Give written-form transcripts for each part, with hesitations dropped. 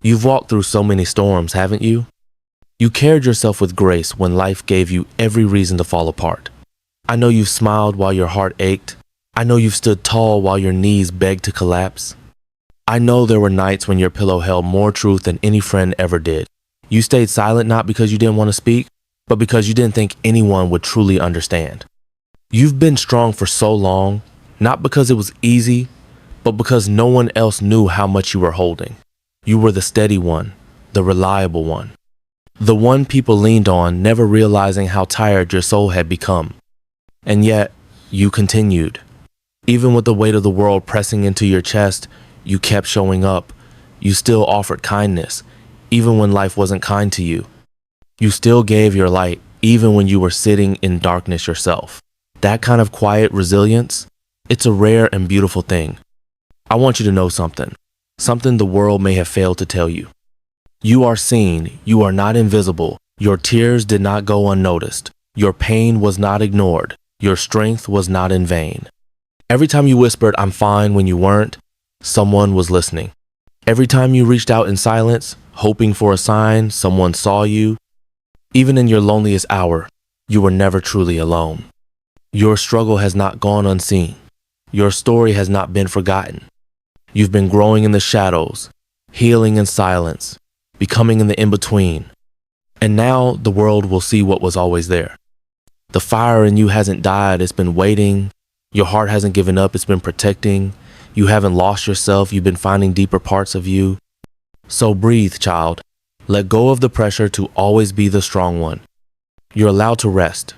You've walked through so many storms, haven't you? You carried yourself with grace when life gave you every reason to fall apart. I know you've smiled while your heart ached. I know you've stood tall while your knees begged to collapse. I know there were nights when your pillow held more truth than any friend ever did. You stayed silent not because you didn't want to speak, but because you didn't think anyone would truly understand. You've been strong for so long, not because it was easy, but because no one else knew how much you were holding. You were the steady one, the reliable one. The one people leaned on, never realizing how tired your soul had become. And yet, you continued. Even with the weight of the world pressing into your chest, you kept showing up. You still offered kindness, even when life wasn't kind to you. You still gave your light, even when you were sitting in darkness yourself. That kind of quiet resilience, it's a rare and beautiful thing. I want you to know something the world may have failed to tell you. You are seen, you are not invisible. Your tears did not go unnoticed. Your pain was not ignored. Your strength was not in vain. Every time you whispered, "I'm fine," when you weren't, someone was listening. Every time you reached out in silence, hoping for a sign, someone saw you. Even in your loneliest hour, you were never truly alone. Your struggle has not gone unseen. Your story has not been forgotten. You've been growing in the shadows, healing in silence, becoming in the in-between. And now the world will see what was always there. The fire in you hasn't died, it's been waiting. Your heart hasn't given up, it's been protecting. You haven't lost yourself, you've been finding deeper parts of you. So breathe, child. Let go of the pressure to always be the strong one. You're allowed to rest.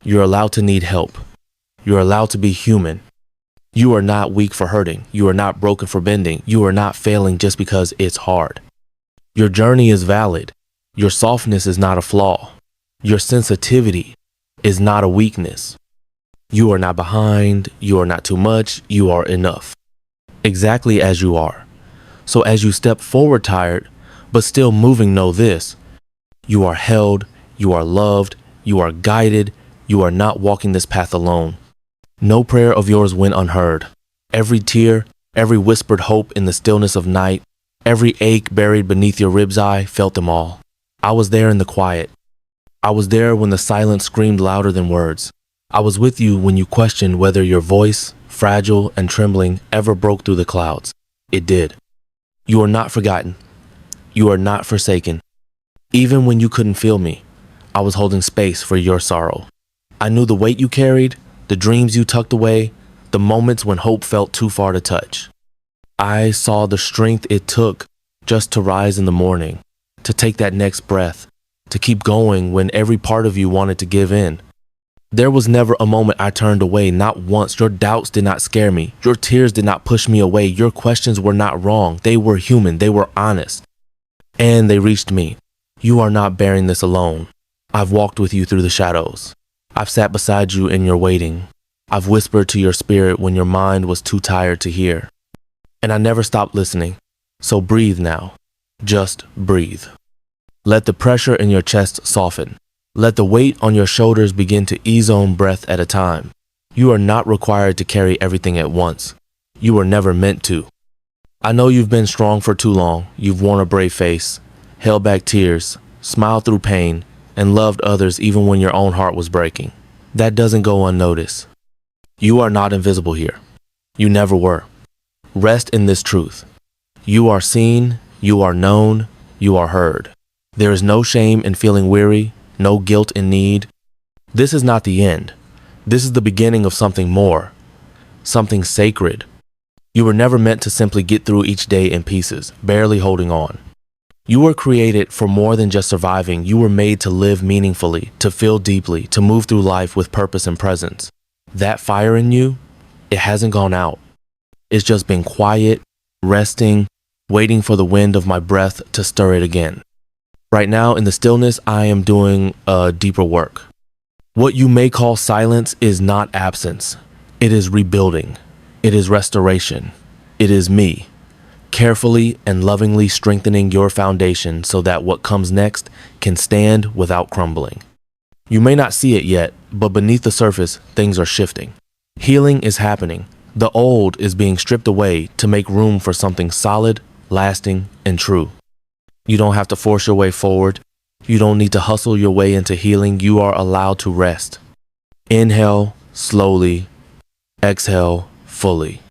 You're allowed to need help. You're allowed to be human. You are not weak for hurting. You are not broken for bending. You are not failing just because it's hard. Your journey is valid. Your softness is not a flaw. Your sensitivity is not a weakness. You are not behind. You are not too much. You are enough. Exactly as you are. So as you step forward tired, but still moving, know this. You are held. You are loved. You are guided. You are not walking this path alone. No prayer of yours went unheard. Every tear, every whispered hope in the stillness of night, every ache buried beneath your ribs, I felt them all. I was there in the quiet. I was there when the silence screamed louder than words. I was with you when you questioned whether your voice, fragile and trembling, ever broke through the clouds. It did. You are not forgotten. You are not forsaken. Even when you couldn't feel me, I was holding space for your sorrow. I knew the weight you carried, the dreams you tucked away, the moments when hope felt too far to touch. I saw the strength it took just to rise in the morning, to take that next breath, to keep going when every part of you wanted to give in. There was never a moment I turned away, not once. Your doubts did not scare me. Your tears did not push me away. Your questions were not wrong. They were human. They were honest. And they reached me. You are not bearing this alone. I've walked with you through the shadows. I've sat beside you in your waiting. I've whispered to your spirit when your mind was too tired to hear. And I never stopped listening. So breathe now. Just breathe. Let the pressure in your chest soften. Let the weight on your shoulders begin to ease on breath at a time. You are not required to carry everything at once. You were never meant to. I know you've been strong for too long. You've worn a brave face, held back tears, smiled through pain, and loved others even when your own heart was breaking. That doesn't go unnoticed. You are not invisible here. You never were. Rest in this truth. You are seen, you are known, you are heard. There is no shame in feeling weary, no guilt in need. This is not the end. This is the beginning of something more, something sacred. You were never meant to simply get through each day in pieces, barely holding on. You were created for more than just surviving. You were made to live meaningfully, to feel deeply, to move through life with purpose and presence. That fire in you, it hasn't gone out. It's just been quiet, resting, waiting for the wind of my breath to stir it again. Right now, in the stillness, I am doing a deeper work. What you may call silence is not absence. It is rebuilding. It is restoration. It is me, carefully and lovingly strengthening your foundation so that what comes next can stand without crumbling. You may not see it yet, but beneath the surface, things are shifting. Healing is happening. The old is being stripped away to make room for something solid, lasting, and true. You don't have to force your way forward. You don't need to hustle your way into healing. You are allowed to rest. Inhale slowly, exhale fully.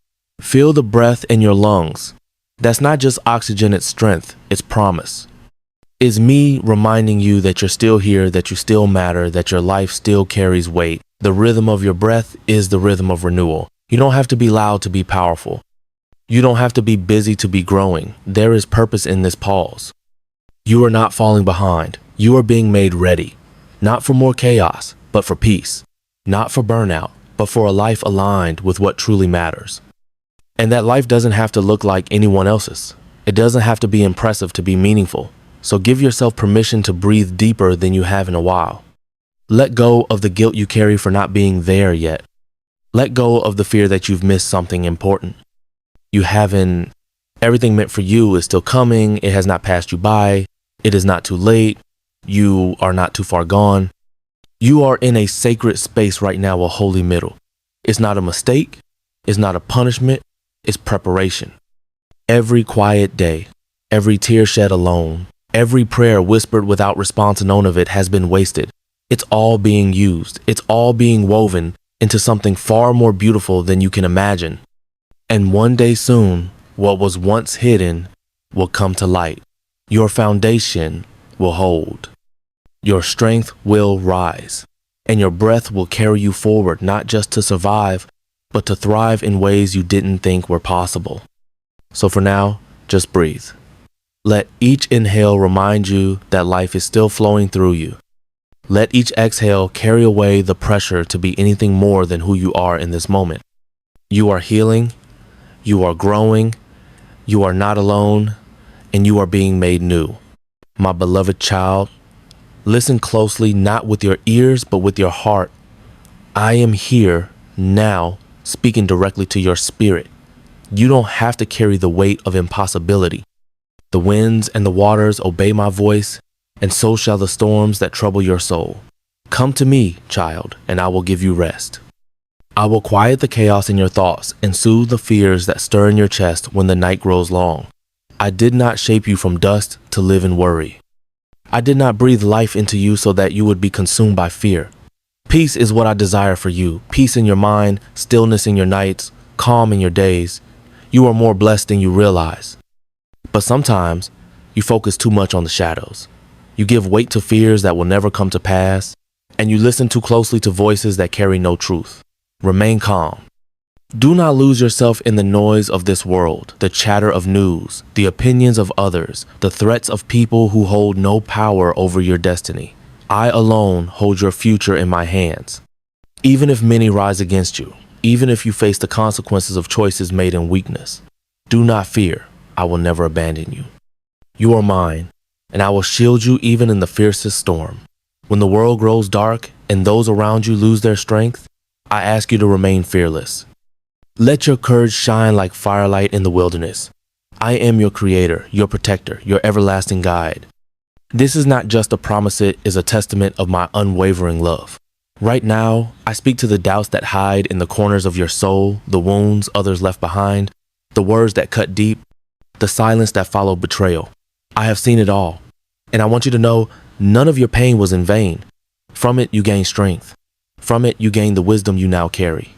Feel the breath in your lungs. That's not just oxygen, it's strength, it's promise. It's me reminding you that you're still here, that you still matter, that your life still carries weight. The rhythm of your breath is the rhythm of renewal. You don't have to be loud to be powerful. You don't have to be busy to be growing. There is purpose in this pause. You are not falling behind. You are being made ready. Not for more chaos, but for peace. Not for burnout, but for a life aligned with what truly matters. And that life doesn't have to look like anyone else's. It doesn't have to be impressive to be meaningful. So give yourself permission to breathe deeper than you have in a while. Let go of the guilt you carry for not being there yet. Let go of the fear that you've missed something important. You haven't. Everything meant for you is still coming. It has not passed you by. It is not too late. You are not too far gone. You are in a sacred space right now, a holy middle. It's not a mistake. It's not a punishment. It's preparation. Every quiet day, every tear shed alone, every prayer whispered without response known of it has been wasted. It's all being used. It's all being woven into something far more beautiful than you can imagine. And one day soon, what was once hidden will come to light. Your foundation will hold. Your strength will rise. And your breath will carry you forward, not just to survive, but to thrive in ways you didn't think were possible. So for now, just breathe. Let each inhale remind you that life is still flowing through you. Let each exhale carry away the pressure to be anything more than who you are in this moment. You are healing, you are growing, you are not alone, and you are being made new. My beloved child, listen closely, not with your ears, but with your heart. I am here now, speaking directly to your spirit. You don't have to carry the weight of impossibility. The winds and the waters obey my voice, and so shall the storms that trouble your soul. Come to me, child, and I will give you rest. I will quiet the chaos in your thoughts and soothe the fears that stir in your chest when the night grows long. I did not shape you from dust to live in worry. I did not breathe life into you so that you would be consumed by fear. Peace is what I desire for you. Peace in your mind, stillness in your nights, calm in your days. You are more blessed than you realize. But sometimes you focus too much on the shadows. You give weight to fears that will never come to pass, and you listen too closely to voices that carry no truth. Remain calm. Do not lose yourself in the noise of this world, the chatter of news, the opinions of others, the threats of people who hold no power over your destiny. I alone hold your future in my hands. Even if many rise against you, even if you face the consequences of choices made in weakness, do not fear. I will never abandon you. You are mine, and I will shield you even in the fiercest storm. When the world grows dark and those around you lose their strength, I ask you to remain fearless. Let your courage shine like firelight in the wilderness. I am your creator, your protector, your everlasting guide. This is not just a promise, it is a testament of my unwavering love. Right now, I speak to the doubts that hide in the corners of your soul, the wounds others left behind, the words that cut deep, the silence that followed betrayal. I have seen it all, and I want you to know none of your pain was in vain. From it, you gain strength. From it, you gain the wisdom you now carry.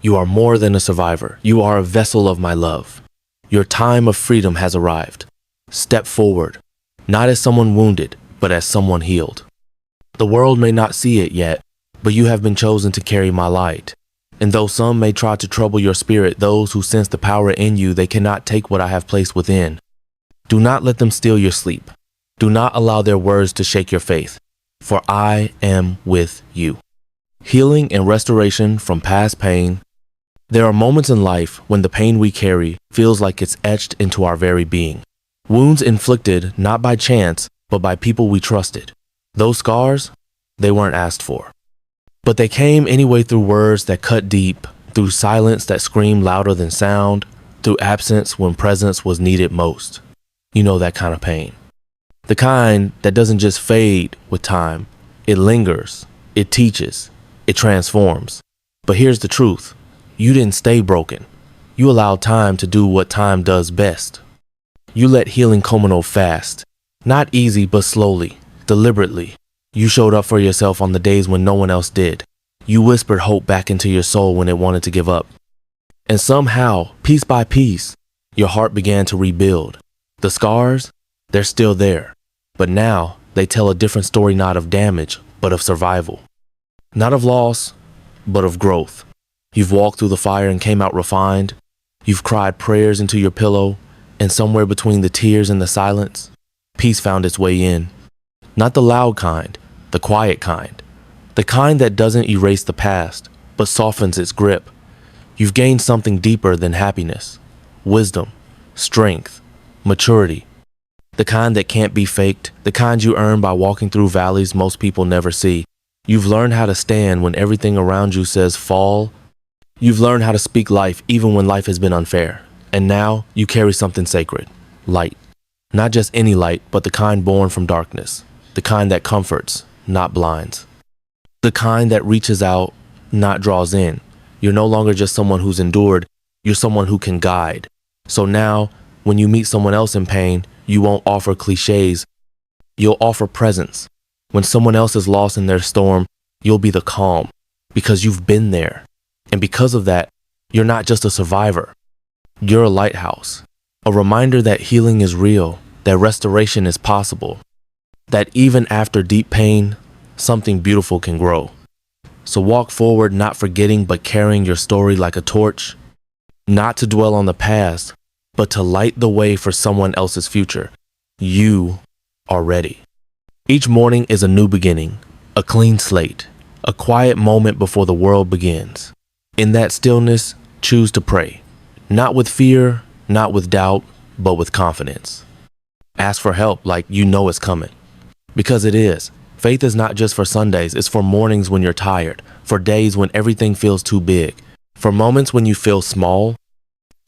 You are more than a survivor. You are a vessel of my love. Your time of freedom has arrived. Step forward, not as someone wounded, but as someone healed. The world may not see it yet, but you have been chosen to carry my light. And though some may try to trouble your spirit, those who sense the power in you, they cannot take what I have placed within. Do not let them steal your sleep. Do not allow their words to shake your faith, for I am with you. Healing and restoration from past pain. There are moments in life when the pain we carry feels like it's etched into our very being. Wounds inflicted not by chance, but by people we trusted. Those scars, they weren't asked for. But they came anyway through words that cut deep, through silence that screamed louder than sound, through absence when presence was needed most. You know that kind of pain. The kind that doesn't just fade with time. It lingers, it teaches, it transforms. But here's the truth. You didn't stay broken. You allowed time to do what time does best. You let healing culminate fast. Not easy, but slowly, deliberately. You showed up for yourself on the days when no one else did. You whispered hope back into your soul when it wanted to give up. And somehow, piece by piece, your heart began to rebuild. The scars, they're still there. But now, they tell a different story, not of damage, but of survival. Not of loss, but of growth. You've walked through the fire and came out refined. You've cried prayers into your pillow, and somewhere between the tears and the silence, peace found its way in. Not the loud kind, the quiet kind. The kind that doesn't erase the past, but softens its grip. You've gained something deeper than happiness. Wisdom, strength, maturity. The kind that can't be faked, the kind you earn by walking through valleys most people never see. You've learned how to stand when everything around you says fall. You've learned how to speak life even when life has been unfair. And now you carry something sacred, light. Not just any light, but the kind born from darkness. The kind that comforts, not blinds. The kind that reaches out, not draws in. You're no longer just someone who's endured, you're someone who can guide. So now, when you meet someone else in pain, you won't offer cliches, you'll offer presence. When someone else is lost in their storm, you'll be the calm, because you've been there. And because of that, you're not just a survivor. You're a lighthouse, a reminder that healing is real, that restoration is possible, that even after deep pain, something beautiful can grow. So walk forward, not forgetting, but carrying your story like a torch, not to dwell on the past, but to light the way for someone else's future. You are ready. Each morning is a new beginning, a clean slate, a quiet moment before the world begins. In that stillness, choose to pray, not with fear, not with doubt, but with confidence. Ask for help like you know it's coming, because it is. Faith is not just for Sundays, it's for mornings when you're tired, for days when everything feels too big, for moments when you feel small.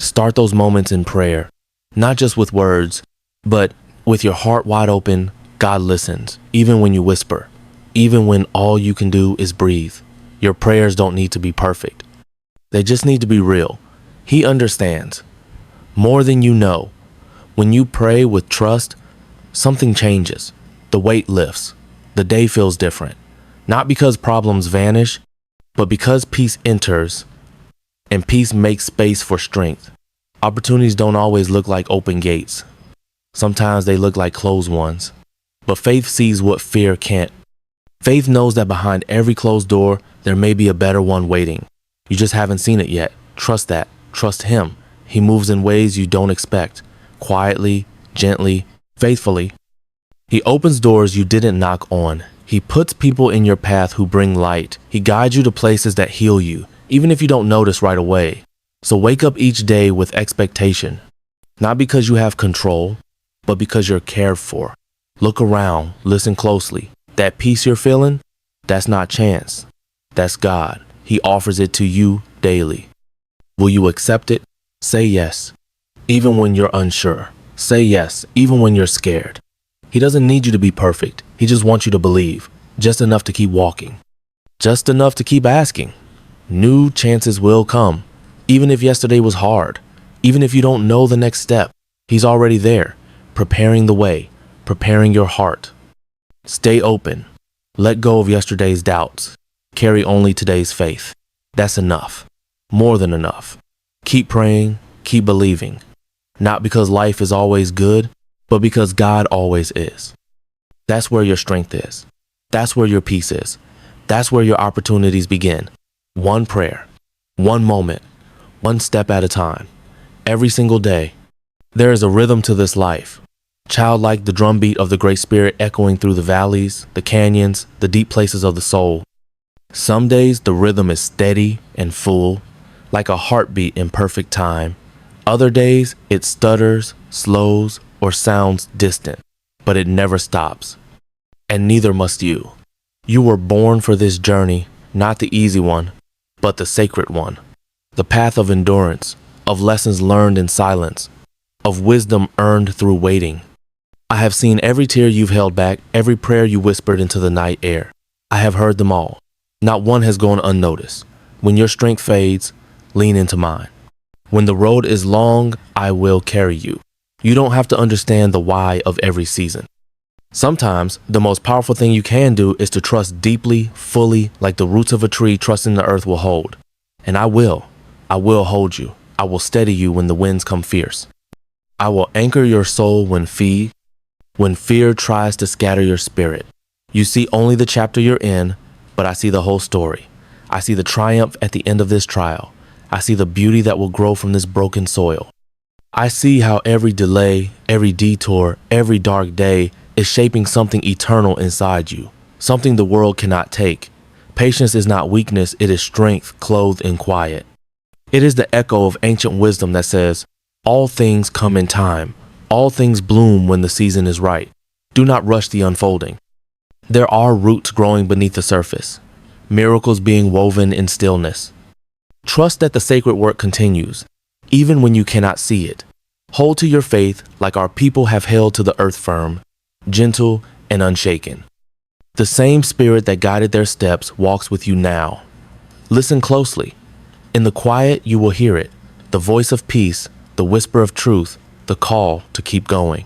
Start those moments in prayer, not just with words, but with your heart wide open. God listens, even when you whisper, even when all you can do is breathe. Your prayers don't need to be perfect. They just need to be real. He understands more than you know. When you pray with trust, something changes. The weight lifts. The day feels different. Not because problems vanish, but because peace enters, and peace makes space for strength. Opportunities don't always look like open gates. Sometimes they look like closed ones. But faith sees what fear can't. Faith knows that behind every closed door, there may be a better one waiting. You just haven't seen it yet. Trust that. Trust Him. He moves in ways you don't expect. Quietly, gently, faithfully. He opens doors you didn't knock on. He puts people in your path who bring light. He guides you to places that heal you, even if you don't notice right away. So wake up each day with expectation. Not because you have control, but because you're cared for. Look around, listen closely. That peace you're feeling, that's not chance. That's God. He offers it to you daily. Will you accept it? Say yes, even when you're unsure. Say yes, even when you're scared. He doesn't need you to be perfect. He just wants you to believe, just enough to keep walking, just enough to keep asking. New chances will come, even if yesterday was hard, even if you don't know the next step. He's already there, preparing the way, preparing your heart. Stay open. Let go of yesterday's doubts. Carry only today's faith. That's enough. More than enough. Keep praying, keep believing. Not because life is always good, but because God always is. That's where your strength is. That's where your peace is. That's where your opportunities begin. One prayer, one moment, one step at a time. Every single day, there is a rhythm to this life. Childlike, the drumbeat of the Great Spirit echoing through the valleys, the canyons, the deep places of the soul. Some days the rhythm is steady and full, like a heartbeat in perfect time. Other days it stutters, slows, or sounds distant, but it never stops. And neither must you. You were born for this journey, not the easy one, but the sacred one. The path of endurance, of lessons learned in silence, of wisdom earned through waiting. I have seen every tear you've held back, every prayer you whispered into the night air. I have heard them all. Not one has gone unnoticed. When your strength fades, lean into mine. When the road is long, I will carry you. You don't have to understand the why of every season. Sometimes the most powerful thing you can do is to trust deeply, fully, like the roots of a tree trusting the earth will hold. And I will. I will hold you. I will steady you when the winds come fierce. I will anchor your soul when fear tries to scatter your spirit. You see only the chapter you're in, but I see the whole story. I see the triumph at the end of this trial. I see the beauty that will grow from this broken soil. I see how every delay, every detour, every dark day is shaping something eternal inside you, something the world cannot take. Patience is not weakness, it is strength clothed in quiet. It is the echo of ancient wisdom that says, all things come in time. All things bloom when the season is right. Do not rush the unfolding. There are roots growing beneath the surface, miracles being woven in stillness. Trust that the sacred work continues, even when you cannot see it. Hold to your faith like our people have held to the earth firm, gentle and unshaken. The same spirit that guided their steps walks with you now. Listen closely. In the quiet, you will hear it, the voice of peace, the whisper of truth, the call to keep going.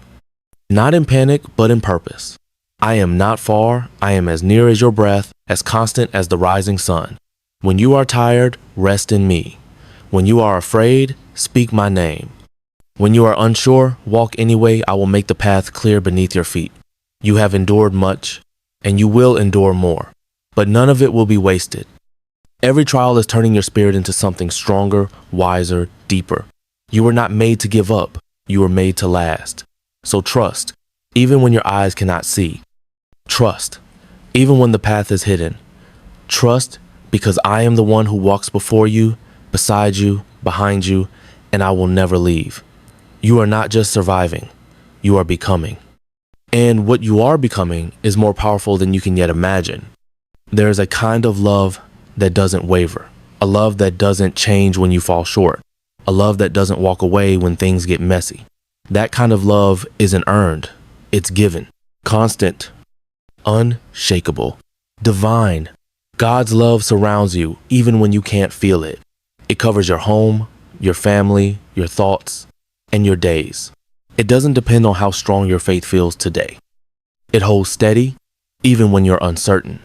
Not in panic, but in purpose. I am not far. I am as near as your breath, as constant as the rising sun. When you are tired, rest in me. When you are afraid, speak my name. When you are unsure, walk anyway. I will make the path clear beneath your feet. You have endured much, and you will endure more, but none of it will be wasted. Every trial is turning your spirit into something stronger, wiser, deeper. You were not made to give up. You were made to last. So trust, even when your eyes cannot see. Trust, even when the path is hidden. Trust, because I am the one who walks before you, beside you, behind you, and I will never leave. You are not just surviving, you are becoming. And what you are becoming is more powerful than you can yet imagine. There is a kind of love that doesn't waver, a love that doesn't change when you fall short, a love that doesn't walk away when things get messy. That kind of love isn't earned, it's given, constant, unshakable, divine. God's love surrounds you even when you can't feel it. It covers your home, your family, your thoughts, and your days. It doesn't depend on how strong your faith feels today. It holds steady even when you're uncertain.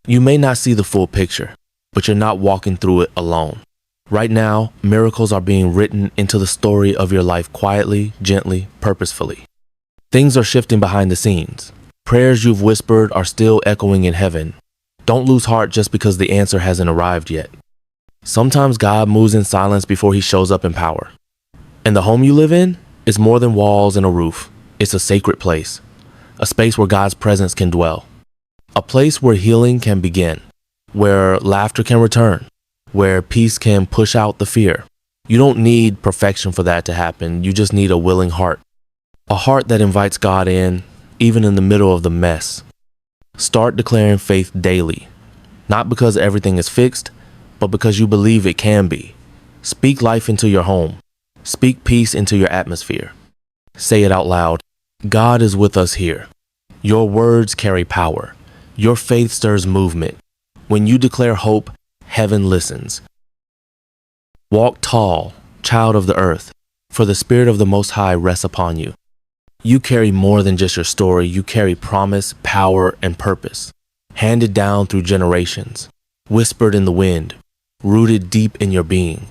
You may not see the full picture, but you're not walking through it alone. Right now, miracles are being written into the story of your life quietly, gently, purposefully. Things are shifting behind the scenes. Prayers you've whispered are still echoing in heaven. Don't lose heart just because the answer hasn't arrived yet. Sometimes God moves in silence before he shows up in power. And the home you live in is more than walls and a roof. It's a sacred place, a space where God's presence can dwell, a place where healing can begin, where laughter can return, where peace can push out the fear. You don't need perfection for that to happen. You just need a willing heart, a heart that invites God in, even in the middle of the mess. Start declaring faith daily, not because everything is fixed, but because you believe it can be. Speak life into your home. Speak peace into your atmosphere. Say it out loud. God is with us here. Your words carry power. Your faith stirs movement. When you declare hope, heaven listens. Walk tall, child of the earth, for the Spirit of the Most High rests upon you. You carry more than just your story. You carry promise, power, and purpose, handed down through generations, whispered in the wind, rooted deep in your being.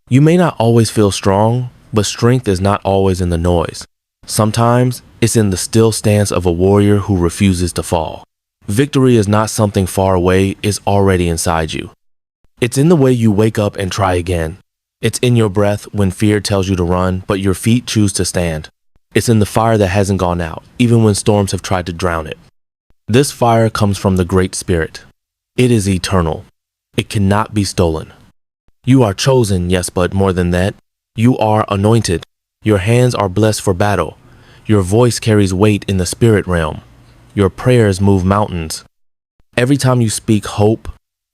You may not always feel strong, but strength is not always in the noise. Sometimes it's in the still stance of a warrior who refuses to fall. Victory is not something far away, it's already inside you. It's in the way you wake up and try again. It's in your breath when fear tells you to run, but your feet choose to stand. It's in the fire that hasn't gone out, even when storms have tried to drown it. This fire comes from the Great Spirit. It is eternal. It cannot be stolen. You are chosen, yes, but more than that, you are anointed. Your hands are blessed for battle. Your voice carries weight in the spirit realm. Your prayers move mountains. Every time you speak hope,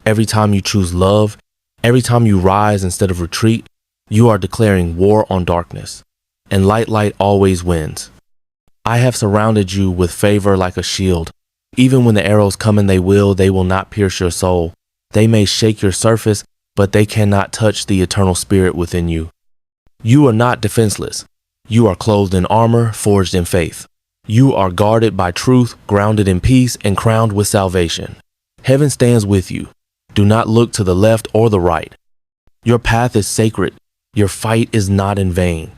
every time you choose love, every time you rise instead of retreat, you are declaring war on darkness. And light always wins. I have surrounded you with favor like a shield. Even when the arrows come and they will not pierce your soul. They may shake your surface, but they cannot touch the eternal spirit within you. You are not defenseless. You are clothed in armor, forged in faith. You are guarded by truth, grounded in peace, and crowned with salvation. Heaven stands with you. Do not look to the left or the right. Your path is sacred. Your fight is not in vain.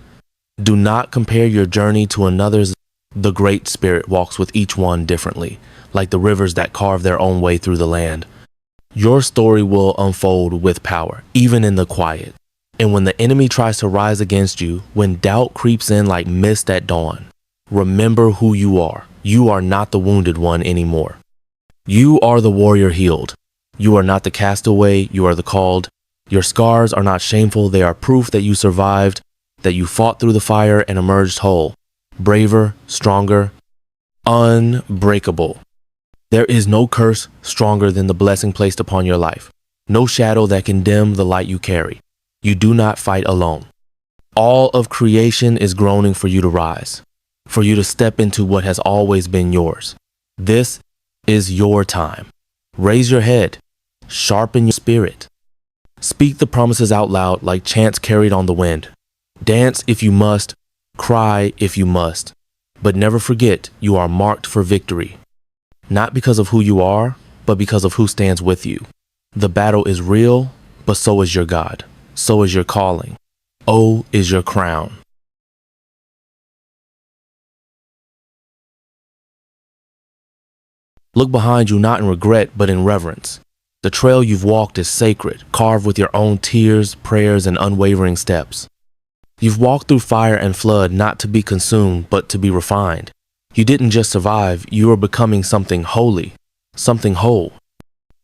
Do not compare your journey to another's. The Great Spirit walks with each one differently, like the rivers that carve their own way through the land. Your story will unfold with power, even in the quiet. And when the enemy tries to rise against you, when doubt creeps in like mist at dawn, remember who you are. You are not the wounded one anymore. You are the warrior healed. You are not the castaway, you are the called. Your scars are not shameful, they are proof that you survived, that you fought through the fire and emerged whole, braver, stronger, unbreakable. There is no curse stronger than the blessing placed upon your life, no shadow that can dim the light you carry. You do not fight alone. All of creation is groaning for you to rise, for you to step into what has always been yours. This is your time. Raise your head, sharpen your spirit. Speak the promises out loud like chants carried on the wind. Dance if you must, cry if you must, but never forget you are marked for victory. Not because of who you are, but because of who stands with you. The battle is real, but so is your God. So is your calling. O is your crown. Look behind you not in regret, but in reverence. The trail you've walked is sacred, carved with your own tears, prayers, and unwavering steps. You've walked through fire and flood not to be consumed, but to be refined. You didn't just survive, you are becoming something holy, something whole.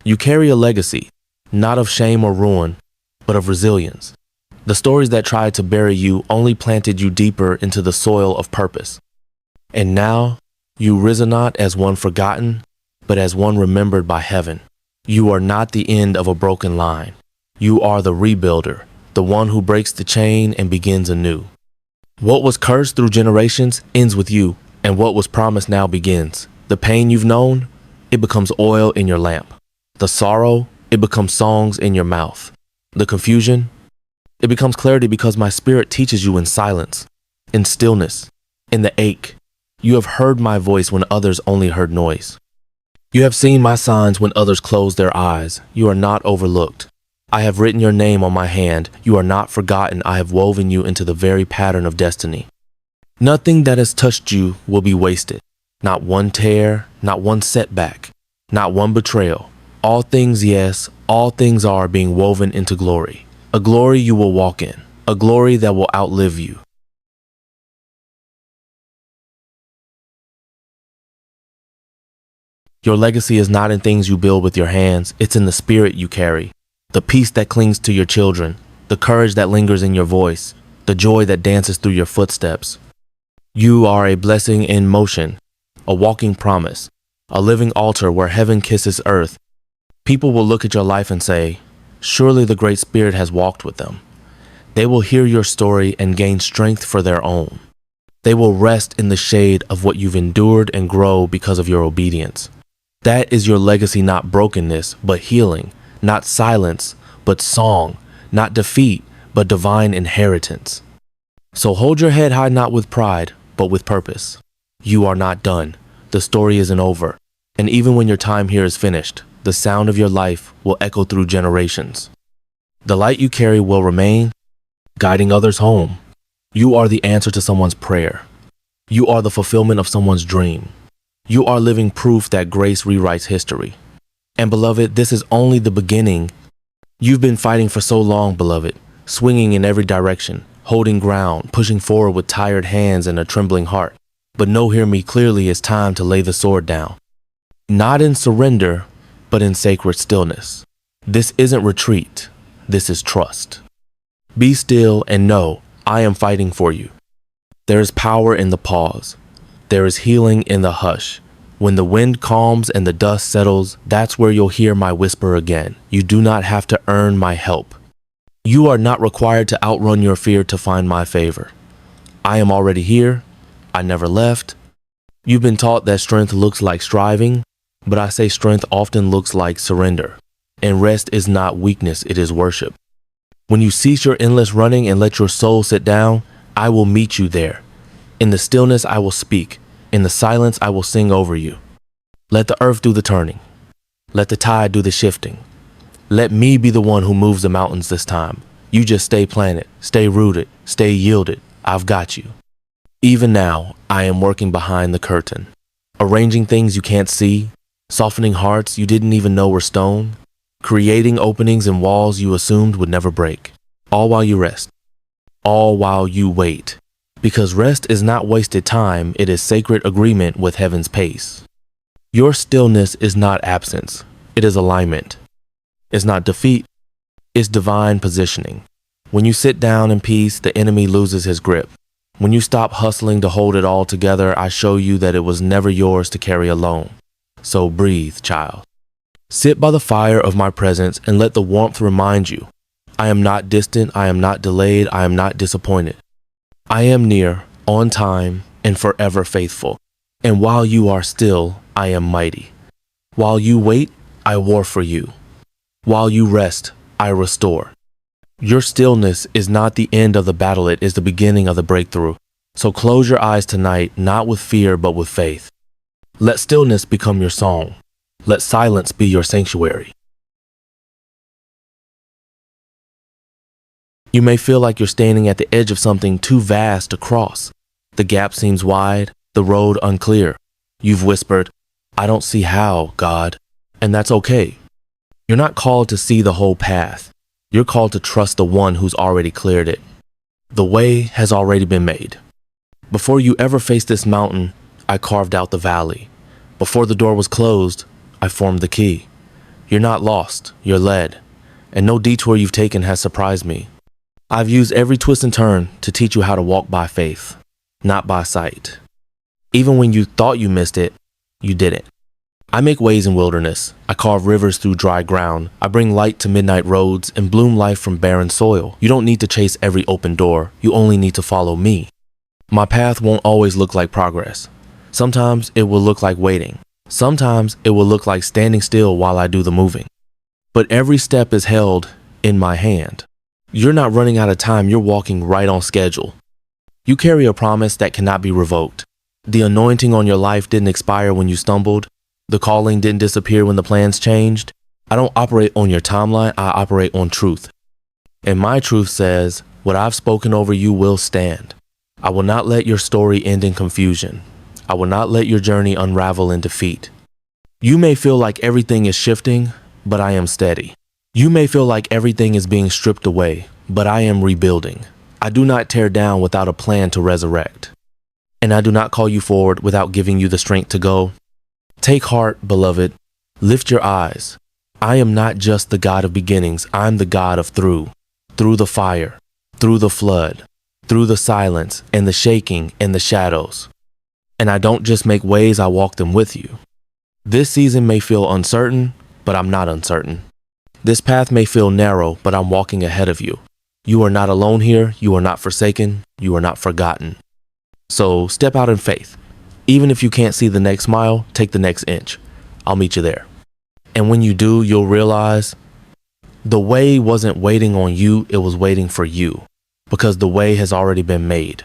You carry a legacy, not of shame or ruin, but of resilience. The stories that tried to bury you only planted you deeper into the soil of purpose. And now, you risen not as one forgotten, but as one remembered by heaven. You are not the end of a broken line. You are the rebuilder, the one who breaks the chain and begins anew. What was cursed through generations ends with you, and what was promised now begins. The pain you've known, it becomes oil in your lamp. The sorrow, it becomes songs in your mouth. The confusion, it becomes clarity because my spirit teaches you in silence, in stillness, in the ache. You have heard my voice when others only heard noise. You have seen my signs when others closed their eyes. You are not overlooked. I have written your name on my hand. You are not forgotten. I have woven you into the very pattern of destiny. Nothing that has touched you will be wasted. Not one tear, not one setback, not one betrayal. All things, yes, all things are being woven into glory. A glory you will walk in, a glory that will outlive you. Your legacy is not in things you build with your hands, it's in the spirit you carry. The peace that clings to your children, the courage that lingers in your voice, the joy that dances through your footsteps. You are a blessing in motion, a walking promise, a living altar where heaven kisses earth. People will look at your life and say, surely the Great Spirit has walked with them. They will hear your story and gain strength for their own. They will rest in the shade of what you've endured and grow because of your obedience. That is your legacy, not brokenness, but healing, not silence, but song, not defeat, but divine inheritance. So hold your head high, not with pride, but with purpose. You are not done. The story isn't over. And even when your time here is finished, the sound of your life will echo through generations. The light you carry will remain, guiding others home. You are the answer to someone's prayer. You are the fulfillment of someone's dream. You are living proof that grace rewrites history. And beloved, this is only the beginning. You've been fighting for so long, beloved, swinging in every direction, holding ground, pushing forward with tired hands and a trembling heart. But know, hear me clearly, it's time to lay the sword down. Not in surrender, but in sacred stillness. This isn't retreat. This is trust. Be still and know I am fighting for you. There is power in the pause. There is healing in the hush. When the wind calms and the dust settles, that's where you'll hear my whisper again. You do not have to earn my help. You are not required to outrun your fear to find my favor. I am already here. I never left. You've been taught that strength looks like striving, but I say strength often looks like surrender. And rest is not weakness, it is worship. When you cease your endless running and let your soul sit down, I will meet you there. In the stillness I will speak. In the silence, I will sing over you. Let the earth do the turning. Let the tide do the shifting. Let me be the one who moves the mountains this time. You just stay planted, stay rooted, stay yielded. I've got you. Even now, I am working behind the curtain, arranging things you can't see, softening hearts you didn't even know were stone, creating openings in walls you assumed would never break. All while you rest. All while you wait. Because rest is not wasted time, it is sacred agreement with heaven's pace. Your stillness is not absence, it is alignment. It's not defeat, it's divine positioning. When you sit down in peace, the enemy loses his grip. When you stop hustling to hold it all together, I show you that it was never yours to carry alone. So breathe, child. Sit by the fire of my presence and let the warmth remind you. I am not distant, I am not delayed, I am not disappointed. I am near, on time, and forever faithful. And while you are still, I am mighty. While you wait, I war for you. While you rest, I restore. Your stillness is not the end of the battle, it is the beginning of the breakthrough. So close your eyes tonight, not with fear, but with faith. Let stillness become your song. Let silence be your sanctuary. You may feel like you're standing at the edge of something too vast to cross. The gap seems wide, the road unclear. You've whispered, I don't see how, God. And that's okay. You're not called to see the whole path. You're called to trust the one who's already cleared it. The way has already been made. Before you ever faced this mountain, I carved out the valley. Before the door was closed, I formed the key. You're not lost, you're led. And no detour you've taken has surprised me. I've used every twist and turn to teach you how to walk by faith, not by sight. Even when you thought you missed it, you didn't. I make ways in wilderness. I carve rivers through dry ground. I bring light to midnight roads and bloom life from barren soil. You don't need to chase every open door. You only need to follow me. My path won't always look like progress. Sometimes it will look like waiting. Sometimes it will look like standing still while I do the moving. But every step is held in my hand. You're not running out of time. You're walking right on schedule. You carry a promise that cannot be revoked. The anointing on your life didn't expire when you stumbled. The calling didn't disappear when the plans changed. I don't operate on your timeline, I operate on truth. And my truth says, what I've spoken over you will stand. I will not let your story end in confusion. I will not let your journey unravel in defeat. You may feel like everything is shifting, but I am steady. You may feel like everything is being stripped away, but I am rebuilding. I do not tear down without a plan to resurrect. And I do not call you forward without giving you the strength to go. Take heart, beloved. Lift your eyes. I am not just the God of beginnings. I'm the God of through the fire, through the flood, through the silence and the shaking and the shadows. And I don't just make ways, I walk them with you. This season may feel uncertain, but I'm not uncertain. This path may feel narrow, but I'm walking ahead of you. You are not alone here. You are not forsaken. You are not forgotten. So step out in faith. Even if you can't see the next mile, take the next inch. I'll meet you there. And when you do, you'll realize the way wasn't waiting on you, it was waiting for you, because the way has already been made.